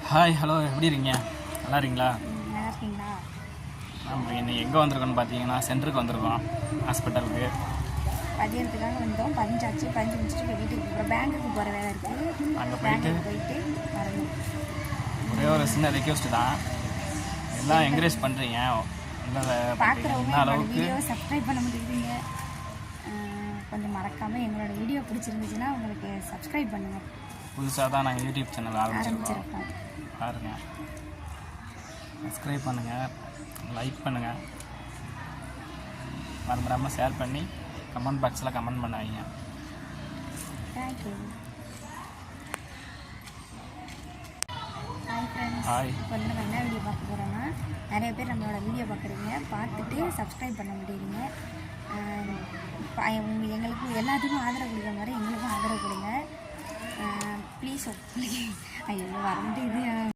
Hi hello எப்படி இருக்கீங்க? நல்லா இருக்கீங்களா? நல்லா இருக்கீங்களா? நம்ம இன்னைக்கு எங்கே வந்திருக்கோன்னு பார்த்தீங்கன்னா சென்டருக்கு வந்திருக்கோம், ஹாஸ்பிட்டலுக்கு. பதியறதுக்காக வந்தோம். பதிஞ்சாச்சு. பதிஞ்சு முடிச்சுட்டு இப்போ வீட்டுக்கு போகிறோம். பேங்க்குக்கு போகிற வேலை இருக்குது. அங்கே போயிட்டு வரணும். ஒரே ஒரு சின்ன ரெக்வெஸ்ட் தான், எல்லாம் என்கரேஜ் பண்ணுறீங்க. பார்க்குறவங்க என்னோடய வீடியோவை சப்ஸ்கிரைப் பண்ண முடியுதுங்க. கொஞ்சம் மறக்காமல் எங்களோட வீடியோ பிடிச்சிருந்துச்சுன்னா உங்களுக்கு சப்ஸ்கிரைப் பண்ணுங்கள். புதுசாக தான் நாங்கள் யூடியூப் சேனல் ஆரம்பிச்சிருக்கோம். பாருங்கள், சப்ஸ்கிரைப் பண்ணுங்கள், லைக் பண்ணுங்கள், மறந்துடாமல் ஷேர் பண்ணி கமெண்ட் பாக்ஸில் கமெண்ட் பண்ணாதீங்க. தேங்க்யூ. Hi friends. இப்போ வந்து நம்ம என்ன வீடியோ பார்க்க போகிறோன்னா, நிறைய பேர் நம்மளோட வீடியோ பார்க்குறீங்க, பார்த்துட்டு சப்ஸ்கிரைப் பண்ண முடியுறீங்க. எங்களுக்கு எல்லாத்துக்கும் ஆதரவு கொடுக்குற மாதிரி எங்களுக்கும் ஆதரவு கொடுங்க ப்ளீஸ். ஐயோ வரந்து இது